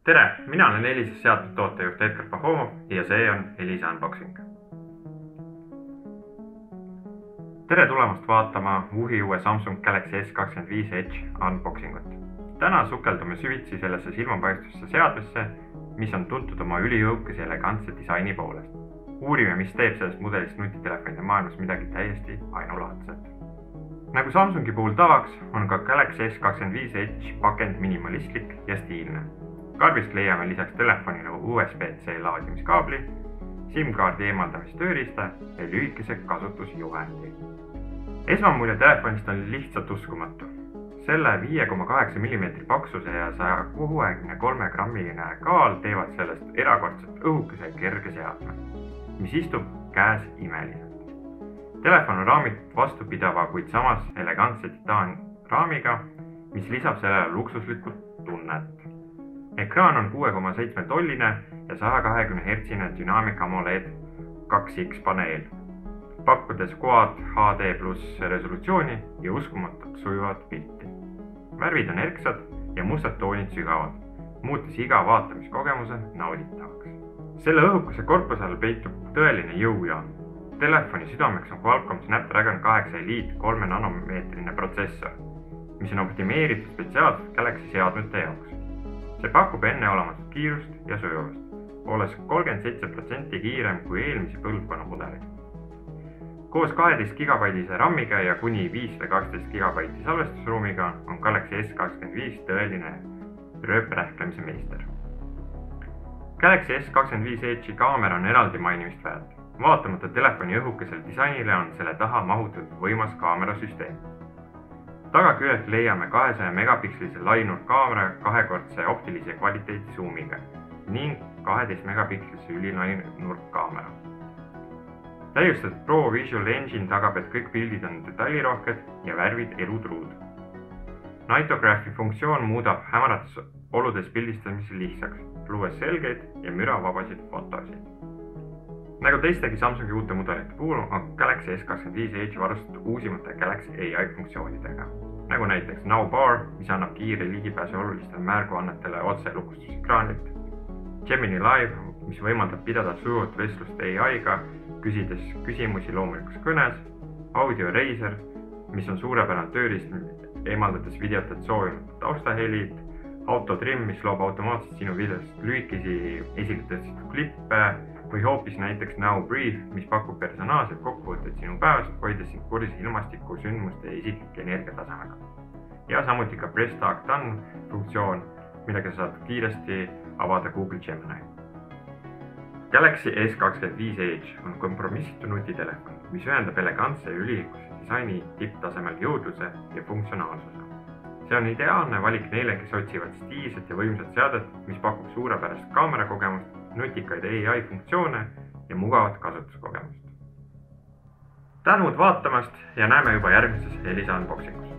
Tere, mina olen Elisa seadme tootejuht Edgar Pahomov ja see on Elisa Unboxing. Tere tulemast vaatama uhi uue Samsung Galaxy S25 Edge unboxingut. Täna sukeldume süvitsi sellesse silmapaistusse seadmesse, mis on tuntud oma üliõukese elegantse disaini poolest. Uurime, mis teeb sellest mudelist nutitelefonide maailmas midagi täiesti ainulaadset. Nagu Samsungi puhul tavaks, on ka Galaxy S25 Edge pakend minimalistlik ja stiilne. Karbist leiame lisaks telefonile USB-C laadimiskaabli, SIM-kaardi eemaldamistööriista ja lühikese kasutusjuhendi. Esmamulje telefonist on lihtsalt uskumatu. Selle 5,8 mm paksuse ja 163 grammine kaal teevad sellest erakordselt õhukese ja kerge seadme, mis istub käes imeliselt. Telefon on raamitud vastupidava, kuid samas elegantse titaanraamiga, mis lisab sellele luksuslikku tunnet. Ekraan on 6,7 tolline ja 120 Hz Dynamic AMOLED 2X paneel, pakkudes Quad HD plus resolutsiooni ja uskumatult sujuvat pilti. Värvid on erksad ja mustad toonid sügavad, muutes iga vaatamiskogemuse nauditavaks. Selle õhukese korpuse all peitub tõeline jõujaam. Telefoni südameks on Qualcomm Snapdragon 8 Elite 3 nanomeetrine protsessor, mis on optimeeritud spetsiaalselt Galaxy seadmete jaoks. See pakub enneolematut kiirust ja sujuvust, olles 37% kiirem kui eelmise põlvkonna mudelid. Koos 12 GB RAM-iga ja kuni 512 GB salvestusruumiga on Galaxy S25 tõeline rööprähklemise meister. Galaxy S25 Edge'i kaamera on eraldi mainimist väärt. Vaatamata telefoni õhukesel disainile on selle taha mahutud võimas kaamerasüsteem. Tagaküljelt leiame 200 megapikselise lainurkaamera kahekordse optilise kvaliteedi zoomiga ning 12 megapikselise ülilainurkaamera. Täiustatud Pro Visual Engine tagab, et kõik pildid on detailirohked ja värvid elutruud. Nightographi funktsioon muudab hämarates oludes pildistamise lihtsaks, luues selgeid ja müravabasid fotosid. Nagu teistegi Samsungi uute mudelite puhul on Galaxy S25 Edge varustatud uusimate Galaxy AI funktsioonidega, nagu näiteks Now Bar, mis annab kiire ligipääsu olulistele märguannetele otse lukustusekraanilt, Gemini Live, mis võimaldab pidada sujuvat vestlust AI-ga, küsides küsimusi loomulikus kõnes, Audio Eraser, mis on suurepärane tööriist, eemaldades videot, et soovinud taustahelid, Auto Trim, mis loob automaatselt sinu videost lühikesi esile tõstetud klippe, või hoopis näiteks Now Brief, mis pakub personaalselt kokkuvõtteid sinu päevast, hoides sind kursis ilmastiku, sündmuste ja isiklike energiatasemega. Ja samuti ka Press Start Done funktsioon, millega saad kiiresti avada Google Gemini. Galaxy S25 Edge on kompromissitu nutitelefon, mis ühendab elegantse ja üliõiguse disaini tipptasemel jõudluse ja funktsionaalsuse. See on ideaalne valik neile, kes otsivad stiilset ja võimsat seadet, mis pakub suurepärast kaamerakogemust, nutikaid AI funktsioone ja mugavat kasutuskogemust. Tänud vaatamast ja näeme juba järgmises Elisa Unboxingus.